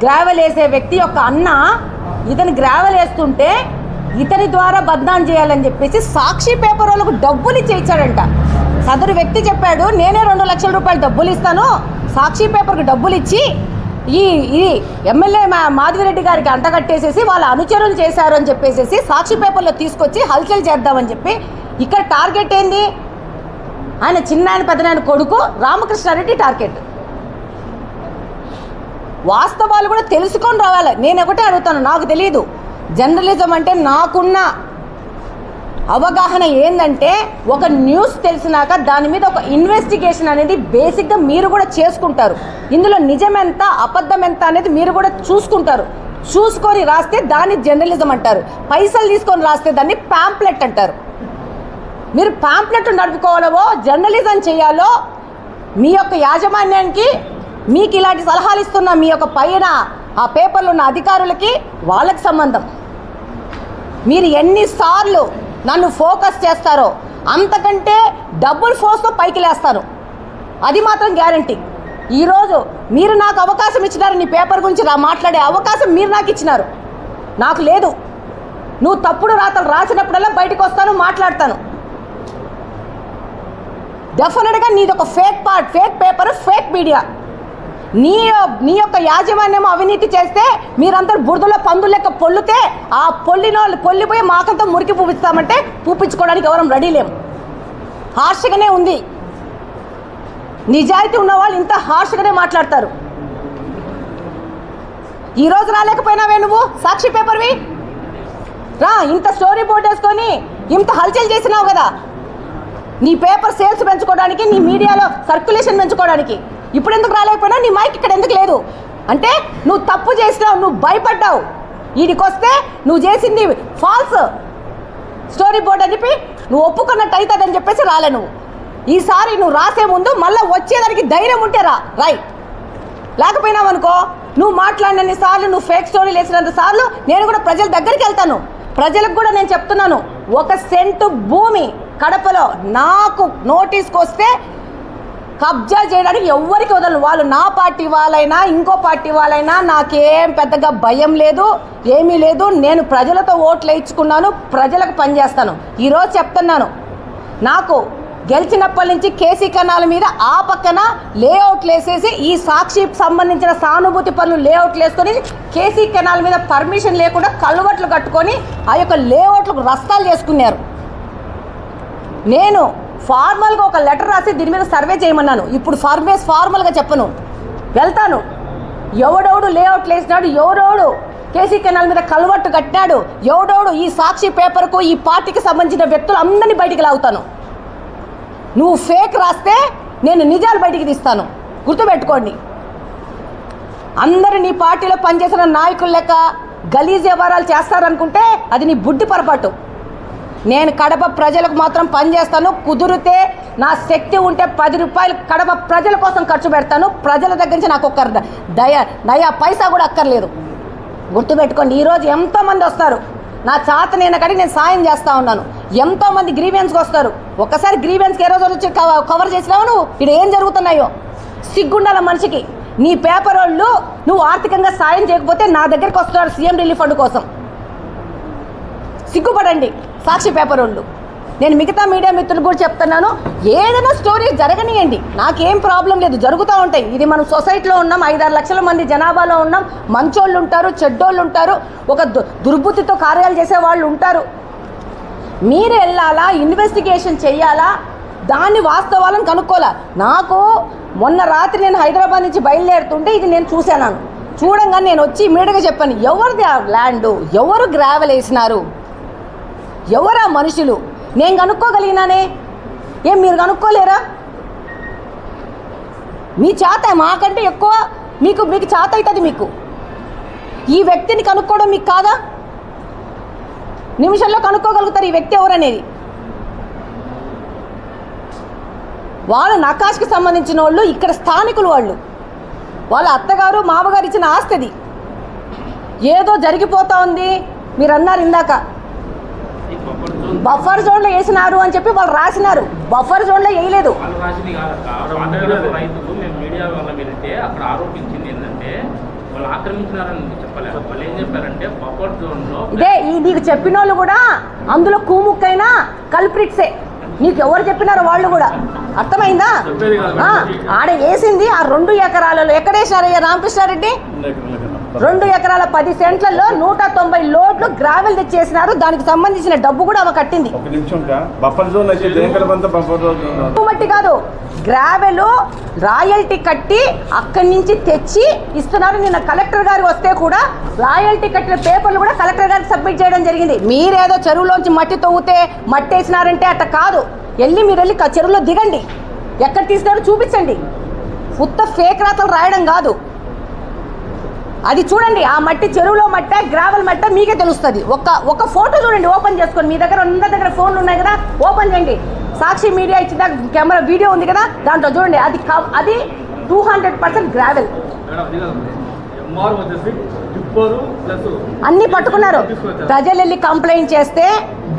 Gravel వేసే వ్యక్తి యొక్క అన్న ఇతని గ్రావెల్ వేస్తుంటే ఇతని ద్వారా బద్నాం చేయాలని చెప్పేసి సాక్షి పేపర్ వాళ్ళకు డబ్బులు ఇచ్చాడంట. సదరు వ్యక్తి చెప్పాడు, నేనే 2 లక్షల రూపాయలు డబ్బులు ఇస్తాను, సాక్షి పేపర్కి డబ్బులు ఇచ్చి ఈ ఎమ్మెల్యే మాధవిరెడ్డి గారికి అంటగట్టేసేసి వాళ్ళ అనుచరులు చేశారు అని చెప్పేసి సాక్షి పేపర్లో తీసుకొచ్చి హల్చల్ చేద్దామని చెప్పి. ఇక్కడ టార్గెట్ ఏంది? ఆయన చిన్నాయన పెద్దనాయన కొడుకు రామకృష్ణారెడ్డి టార్గెట్. వాస్తవాలు కూడా తెలుసుకొని రావాలి. నేను ఒకటే అడుగుతాను, నాకు తెలియదు జర్నలిజం అంటే. నాకున్న అవగాహన ఏంటంటే, ఒక న్యూస్ తెలిసినాక దాని మీద ఒక ఇన్వెస్టిగేషన్ అనేది బేసిక్గా మీరు కూడా చేసుకుంటారు. ఇందులో నిజం ఎంత అబద్ధం ఎంత అనేది మీరు కూడా చూసుకుంటారు. చూసుకొని రాస్తే దాన్ని జర్నలిజం అంటారు. పైసలు తీసుకొని రాస్తే దాన్ని ప్యాంప్లెట్ అంటారు. మీరు ప్యాంప్లెట్ నడుపుకోవాలో జర్నలిజం చేయాలో మీ యొక్క యాజమాన్యానికి, మీకు ఇలాంటి సలహాలు ఇస్తున్న మీ యొక్క పైన ఆ పేపర్లో ఉన్న అధికారులకి వాళ్ళకి సంబంధం. మీరు ఎన్నిసార్లు నన్ను ఫోకస్ చేస్తారో అంతకంటే డబుల్ ఫోర్స్తో పైకి లేస్తాను, అది మాత్రం గ్యారంటీ. ఈరోజు మీరు నాకు అవకాశం ఇచ్చినారు, నీ పేపర్ గురించి మాట్లాడే అవకాశం మీరు నాకు ఇచ్చినారు, నాకు లేదు. నువ్వు తప్పుడు రాతలు రాసినప్పుడల్లా బయటకు వస్తాను, మాట్లాడతాను. డెఫినెట్గా నీది ఒక ఫేక్ పేపర్, ఫేక్ మీడియా. నీ యొక్క యాజమాన్యం అవినీతి చేస్తే మీరందరూ బురదలో పందులు లెక్క పొల్లితే ఆ పొల్లిపోయి మాకంతా మురికి పూపిస్తామంటే పూపించుకోవడానికి ఎవరం రెడీ లేము. హార్ష్గానే ఉంది. నిజాయితీ ఉన్నవాళ్ళు ఇంత హార్ష్గానే మాట్లాడతారు. ఈరోజు రాలేకపోయినావే నువ్వు సాక్షి పేపర్వి? రా, ఇంత స్టోరీ బోర్డు వేసుకొని ఇంత హల్చల్ చేసినావు కదా నీ పేపర్ సేల్స్ పెంచుకోవడానికి, నీ మీడియాలో సర్క్యులేషన్ పెంచుకోవడానికి. ఇప్పుడు ఎందుకు రాలేకపోయినా? నీ మైక్ ఇక్కడ ఎందుకు లేదు అంటే నువ్వు తప్పు చేసినావు, నువ్వు భయపడ్డావు. వీడికి వస్తే నువ్వు చేసింది ఫాల్స్ స్టోరీ బోర్డ్ అని చెప్పి నువ్వు ఒప్పుకున్నట్టు అవుతుందని చెప్పేసి రాలే. నువ్వు ఈసారి నువ్వు రాసే ముందు మళ్ళీ వచ్చేదానికి ధైర్యం ఉంటే రైట్. లేకపోయినావు అనుకో, నువ్వు మాట్లాడినన్ని సార్లు, నువ్వు ఫేక్ స్టోరీలు వేసినంత సార్లు నేను కూడా ప్రజల దగ్గరికి వెళ్తాను. ప్రజలకు కూడా నేను చెప్తున్నాను, 1 సెంటు భూమి కడపలో నాకు నోటీస్కి వస్తే కబ్జా చేయడానికి ఎవ్వరికి వదలను. వాళ్ళు నా పార్టీ వాళ్ళైనా ఇంకో పార్టీ వాళ్ళైనా నాకేం పెద్దగా భయం లేదు, ఏమీ లేదు. నేను ప్రజలతో ఓట్లు వేయించుకున్నాను, ప్రజలకు పనిచేస్తాను. ఈరోజు చెప్తున్నాను, నాకు గెలిచినప్పటి నుంచి కేసీ కెనాల్ మీద ఆ పక్కన లేఅవుట్లు వేసేసి ఈ సాక్షికి సంబంధించిన సానుభూతి పనులు లేఅవుట్లు వేసుకొని కేసీ కెనాల్ మీద పర్మిషన్ లేకుండా కల్వర్ట్లు కట్టుకొని ఆ యొక్క లేఅవుట్లకు రస్తాలు చేసుకున్నారు. నేను ఫార్మల్గా ఒక లెటర్ రాసి దీని మీద సర్వే చేయమన్నాను. ఇప్పుడు ఫార్మల్గా చెప్పను, వెళ్తాను. ఎవడెవడు లేఅవుట్లు వేసినాడు, ఎవడెవడు కేసీ కెనాల్ మీద కల్వర్టు కట్టినాడు, ఎవడెవడు ఈ సాక్షి పేపర్కు ఈ పార్టీకి సంబంధించిన వ్యక్తులు అందరినీ బయటికి లాగుతాను. నువ్వు ఫేక్ రాస్తే నేను నిజాలు బయటికి తీస్తాను, గుర్తుపెట్టుకోండి. అందరూ నీ పార్టీలో పనిచేసిన నాయకుల లెక్క గలీజ్ వ్యవహారాలు చేస్తారనుకుంటే అది నీ బుద్ధి పొరపాటు. నేను కడప ప్రజలకు మాత్రం పనిచేస్తాను. కుదిరితే నా శక్తి ఉంటే 10 రూపాయలు కడప ప్రజల కోసం ఖర్చు పెడతాను. ప్రజల దగ్గర నుంచి నాకు ఒక్క నయా పైసా కూడా అక్కర్లేదు, గుర్తుపెట్టుకోండి. ఈరోజు ఎంతోమంది వస్తారు, నా చేత నేను అక్కడికి నేను సాయం చేస్తూ ఉన్నాను. ఎంతోమంది గ్రీవెన్స్కి వస్తారు. ఒక్కసారి గ్రీవెన్స్కి ఏ రోజు వచ్చి కవర్ చేసినావు నువ్వు? ఇక్కడ ఏం జరుగుతున్నాయో సిగ్గుండాల మనిషికి. నీ పేపర్ వాళ్ళు నువ్వు ఆర్థికంగా సాయం చేయకపోతే నా దగ్గరికి వస్తున్నారు సీఎం రిలీఫ్ ఫండ్ కోసం. సిగ్గుపడండి సాక్షి పేపర్ వాళ్ళు. నేను మిగతా మీడియా మిత్రులు కూడా చెప్తున్నాను, ఏదైనా స్టోరీ జరగనియండి, నాకేం ప్రాబ్లం లేదు, జరుగుతూ ఉంటాయి. ఇది మనం సొసైటీలో ఉన్నాం, 5-6 లక్షల మంది జనాభాలో ఉన్నాం. మంచోళ్ళు ఉంటారు, చెడ్డోళ్ళు ఉంటారు, ఒక దుర్బుద్ధితో కార్యాలు చేసే వాళ్ళు ఉంటారు. మీరు వెళ్ళాలా, ఇన్వెస్టిగేషన్ చెయ్యాలా, దాన్ని వాస్తవాలను కనుక్కోవాలా. నాకు మొన్న రాత్రి నేను హైదరాబాద్ నుంచి బయలుదేరుతుంటే ఇది నేను చూశాను. చూడంగానే నేను వచ్చి ఇమీడియట్గా చెప్పాను, ఎవరిది ఆ ల్యాండు, ఎవరు గ్రావెల్ వేసినారు, ఎవరా మనుషులు, నేను కనుక్కోగలిగినానే. ఏం మీరు కనుక్కోలేరా? మీ చేత మాకంటే ఎక్కువ మీకు చేత అవుతుంది. మీకు ఈ వ్యక్తిని కనుక్కోవడం మీకు కాదా? నిమిషంలో కనుక్కోగలుగుతారు ఈ వ్యక్తి ఎవరనేది. వాళ్ళు నకాష్కి సంబంధించిన వాళ్ళు, ఇక్కడ స్థానికులు వాళ్ళు. వాళ్ళ అత్తగారు మామగారు ఇచ్చిన ఆస్తిది. ఏదో జరిగిపోతా ఉంది. మీరు అన్నారు ఇందాక బఫర్ జోన్లో వేసినారు అని చెప్పి వాళ్ళు రాసినారు. బఫర్ జోన్లో వేయలేదు. రైతులు మేము మీడియా వల్ల వెళ్తే అక్కడ ఆరోపించింది ఏంటంటే వాళ్ళు ఆక్రమించినారని చెప్పలే. వాళ్ళు ఏం చెప్పారంటే బఫర్ జోన్ లో ఇదే నీకు చెప్పిన వాళ్ళు కూడా అందులో కూముక్కైనా కల్ప్రిట్సే. నీకు ఎవరు చెప్పినారో వాళ్ళు కూడా అర్థమైందా? ఆడ వేసింది ఆ 2 ఎకరాలలో ఎక్కడేసారయ్యా రామకృష్ణారెడ్డి? 2 ఎకరాల 10 సెంట్లలో 190 లోడ్లు గ్రావెల్ తెచ్చేసినారు. దానికి సంబంధించిన డబ్బు కూడా ఆమె కట్టింది. మట్టి కాదు, గ్రావెల్ రాయల్టీ కట్టి అక్కడి నుంచి తెచ్చి ఇస్తున్నారు. నిన్న కలెక్టర్ గారు వస్తే కూడా రాయల్టీ కట్టిన పేపర్లు కూడా కలెక్టర్ గారికి సబ్మిట్ చేయడం జరిగింది. మీరేదో చెరువులోంచి మట్టి తవ్వుతే మట్టి వేసినారంటే అట్ట కాదు. మీరు వెళ్ళి చెరువులో దిగండి, ఎక్కడ తీసినారో చూపించండి. ఉత్త ఫేక్ రాతలు రాయడం కాదు. అది చూడండి, ఆ మట్టి చెరువులో మట్ట గ్రావెల్ మట్ట మీకే తెలుస్తుంది. ఒక ఫోటో చూడండి, ఓపెన్ చేసుకొని. మీ దగ్గర అందరి దగ్గర ఫోన్లు ఉన్నాయి కదా, ఓపెన్ చేయండి. సాక్షి మీడియా ఇచ్చిన కెమెరా వీడియో ఉంది కదా, దాంట్లో చూడండి. అది 200% గ్రావెల్. అన్ని పట్టుకున్నారు. ప్రజలు వెళ్ళి కంప్లైంట్ చేస్తే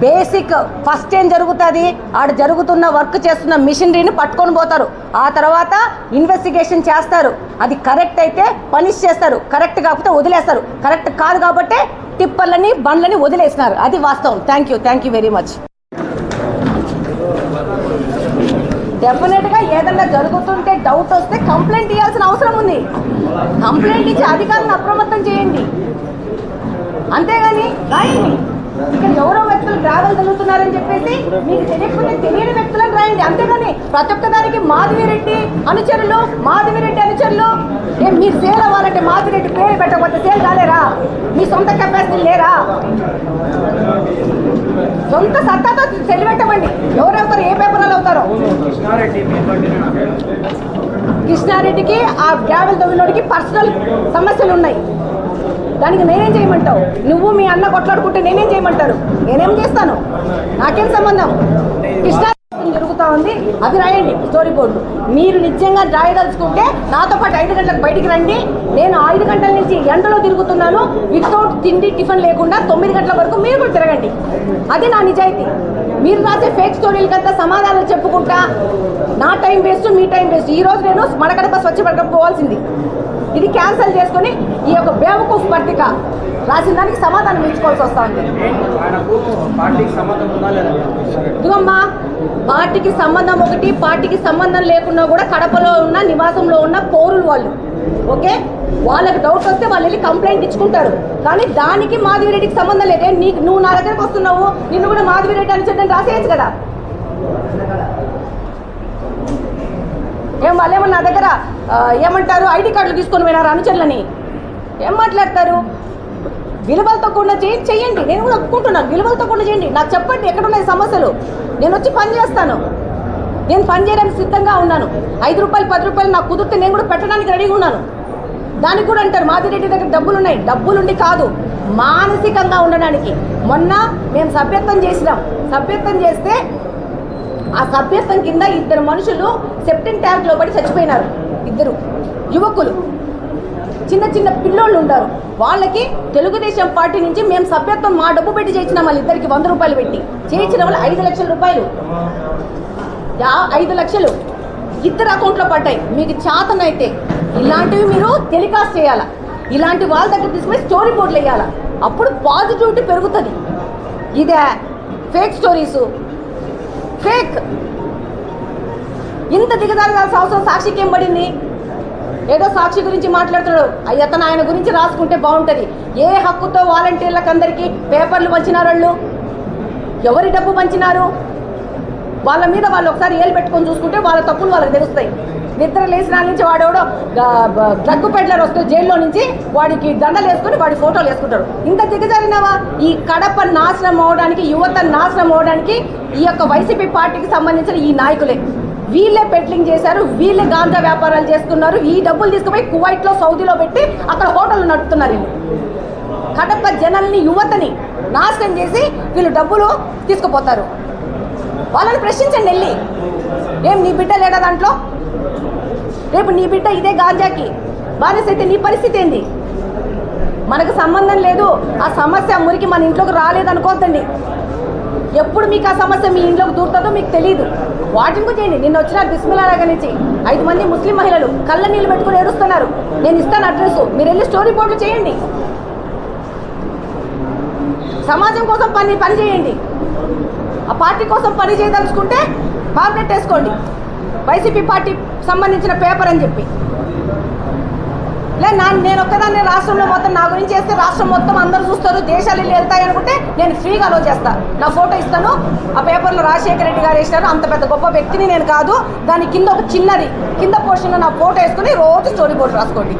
బేసిక్ ఫస్ట్ ఏం జరుగుతుంది, ఆడ జరుగుతున్న వర్క్ చేస్తున్న మిషనరీని పట్టుకొని పోతారు. ఆ తర్వాత ఇన్వెస్టిగేషన్ చేస్తారు. అది కరెక్ట్ అయితే పనిష్ చేస్తారు, కరెక్ట్ కాకపోతే వదిలేస్తారు. కరెక్ట్ కాదు కాబట్టి టిప్పర్లని బండ్లని వదిలేసినారు. అది వాస్తవం. Thank you very much. డెఫినెట్గా ఏదన్నా జరుగుతుంటే డౌట్ వస్తే కంప్లైంట్ ఇవ్వాల్సిన అవసరం ఉంది. కంప్లైంట్ ఇచ్చి అధికారులను అప్రమత్తం చేయండి, అంతేగాని రాయండి. ఇక్కడ ఎవరో వ్యక్తులు ట్రావెల్ జరుగుతున్నారని చెప్పేసి మీకు తెలియకపోతే తెలియని వ్యక్తులను రాయండి, అంతేగాని ప్రతి ఒక్క దానికి మాధవిరెడ్డి అనుచరులు మీరు సేల్ అవ్వాలంటే మాధవిరెడ్డి పేరు పెట్టకపోతే సేల్ కాలేరా? మీ సొంత కెపాసిటీ లేరా? సొంత సత్తాతో తెలియబెట్టమండి. ఎవరెవరు ఏ పేపర్లు అవుతారో. కృష్ణారెడ్డికి ఆ గ్రావెల్ తవ్వినోడికి పర్సనల్ సమస్యలు ఉన్నాయి. దానికి నేనేం చేయమంటావు? నువ్వు మీ అన్న కొట్లాడుకుంటే నేనేం చేయమంటారు? నేనేం చేస్తాను? నాకేం సంబంధం? కృష్ణా జరుగుతూ ఉంది, అవి రాయండి స్టోరీ బోర్డు. మీరు నిజంగా రాయదలుచుకుంటే నాతో పాటు 5 గంటలకు బయటికి రండి. నేను 5 గంటల నుంచి ఎండలో తిరుగుతున్నాను, వితౌట్ తిండి టిఫిన్ లేకుండా 9 గంటల వరకు మీరు కూడా తిరగండి. అది నా నిజాయితీ. మీరు రాసే ఫేక్ స్టోరీలకంతా సమాధానాలు చెప్పుకుంటా నా టైం వేస్ట్, మీ టైం వేస్ట్. ఈరోజు నేను మడకడప స్వచ్ఛ పడకం పోవాల్సింది, ఇది క్యాన్సిల్ చేసుకుని ఈ యొక్క బేవకూఫ్ పట్టిక రాసిన దానికి సమాధానం ఇచ్చుకోవాల్సి వస్తుంది. ఇదిగమ్మా, పార్టీకి సంబంధం ఒకటి, పార్టీకి సంబంధం లేకున్నా కూడా కడపలో ఉన్న నివాసంలో ఉన్న పౌరులు వాళ్ళు, ఓకే, వాళ్ళకి డౌట్ వస్తే వాళ్ళు వెళ్ళి కంప్లైంట్ ఇచ్చుకుంటారు. కానీ దానికి మాధవిరెడ్డికి సంబంధం లేదే. నువ్వు నా దగ్గరకు వస్తున్నావు, నిన్ను కూడా మాధవిరెడ్డి అని చెప్పి రాసేయచ్చు కదా. వాళ్ళేమో నా దగ్గర ఏమంటారు, ఐడి కార్డులు తీసుకొని పోయినారు అనుచరులని ఏం మాట్లాడతారు? విలువలతో కూడా చేయండి. నేను కూడా ఒప్పుకుంటున్నాను, విలువలతో కూడా చేయండి. నాకు చెప్పండి ఎక్కడున్నాయి సమస్యలు, నేను వచ్చి పని చేస్తాను. నేను పని చేయడానికి సిద్ధంగా ఉన్నాను. 5 రూపాయలు 10 రూపాయలు నాకు కుదిరితే నేను కూడా పెట్టడానికి రెడీగా ఉన్నాను. దానికి కూడా అంటారు మాధవిరెడ్డి దగ్గర డబ్బులు ఉన్నాయి. డబ్బులుండి కాదు, మానసికంగా ఉండడానికి. మొన్న మేము సభ్యత్వం చేసినాం. సభ్యత్వం చేస్తే ఆ సభ్యత్వం కింద 2 మనుషులు సెప్టిన్ ట్యాంక్లో పడి చచ్చిపోయినారు. 2 యువకులు, చిన్న పిల్లోళ్ళు ఉంటారు. వాళ్ళకి తెలుగుదేశం పార్టీ నుంచి మేము సభ్యత్వం మా డబ్బు పెట్టి చేయించినాం. వాళ్ళిద్దరికి 100 రూపాయలు పెట్టి చేయించిన వాళ్ళు 5 లక్షల రూపాయలు, 5 లక్షలు 2 అకౌంట్లో పడ్డాయి. మీకు చేతనైతే ఇలాంటివి మీరు టెలికాస్ట్ చేయాలా, ఇలాంటి వాళ్ళ దగ్గర తీసుకుని స్టోరీ బోర్డులు వేయాలా, అప్పుడు పాజిటివిటీ పెరుగుతుంది. ఇదే ఫేక్ స్టోరీసు, ఫేక్. ఇంత దిగజారాల్సిన అవసరం సాక్షికి ఏం పడింది? ఏదో సాక్షి గురించి మాట్లాడుతున్నాడు, అతను ఆయన గురించి రాసుకుంటే బాగుంటుంది. ఏ హక్కుతో వాలంటీర్లకు అందరికీ పేపర్లు పంచినారు? వాళ్ళు ఎవరి డబ్బు పంచినారు? వాళ్ళ మీద వాళ్ళు ఒకసారి ఏలు పెట్టుకొని చూసుకుంటే వాళ్ళ తప్పులు వాళ్ళకి తెలుస్తాయి. నిద్ర లేచిన నుంచి వాడెవడో డ్రగ్ పెడ్లర్ వస్తే జైల్లో నుంచి వాడికి దండలు వేసుకొని వాడి ఫోటోలు వేసుకుంటారు. ఇంత దిగజారినావా? ఈ కడప నాశనం అవడానికి, యువత నాశనం అవడానికి ఈ యొక్క వైసీపీ పార్టీకి సంబంధించిన ఈ నాయకులే. వీళ్ళే పెట్లింగ్ చేశారు, వీళ్ళే గాంజా వ్యాపారాలు చేస్తున్నారు. ఈ డబ్బులు తీసుకుపోయి కువైట్లో, సౌదీలో పెట్టి అక్కడ హోటళ్ళు నడుపుతున్నారు. కడప జనాల్ని, యువతని నాశనం చేసి వీళ్ళు డబ్బులు తీసుకుపోతారు. వాళ్ళని ప్రశ్నించండి వెళ్ళి, ఏం నీ బిడ్డ లేడా దాంట్లో? రేపు నీ బిడ్డ ఇదే గాంజాకి బానిస అయితే నీ పరిస్థితి ఏంది? మనకు సంబంధం లేదు. ఆ సమస్య మురికి మన ఇంట్లోకి రాలేదనుకోవద్దండి. ఎప్పుడు మీకు ఆ సమస్య మీ ఇంట్లోకి దూరుతుందో మీకు తెలియదు. వాటిని కూడా చేయండి. నిన్న వచ్చిన బిస్మిల్లా దగ్గర నుంచి 5 మంది ముస్లిం మహిళలు కళ్ళ నీళ్ళు పెట్టుకుని ఏడుస్తున్నారు. నేను ఇస్తాను అడ్రస్, మీరు వెళ్ళి స్టోరీ బోర్డులు చేయండి. సమాజం కోసం పని చేయండి. ఆ పార్టీ కోసం పని చేయదలుచుకుంటే పాంప్లెట్ వేసుకోండి, వైసీపీ పార్టీ సంబంధించిన పేపర్ అని చెప్పి. నేను ఒక్కదాన్ని రాష్ట్రంలో మొత్తం నా గురించి చేస్తే రాష్ట్రం మొత్తం అందరూ చూస్తారు, దేశాలు వెళ్ళి వెళ్తాయి అనుకుంటే నేను ఫ్రీగా అలో చేస్తా. నా ఫోటో ఇస్తాను. ఆ పేపర్లో రాజశేఖర రెడ్డి గారు వేసినారు, అంత పెద్ద గొప్ప వ్యక్తిని నేను కాదు. దాని కింద ఒక చిన్నది కింద పోర్షన్లో నా ఫోటో వేసుకుని రోజు స్టోరీ బోర్డు రాసుకోండి.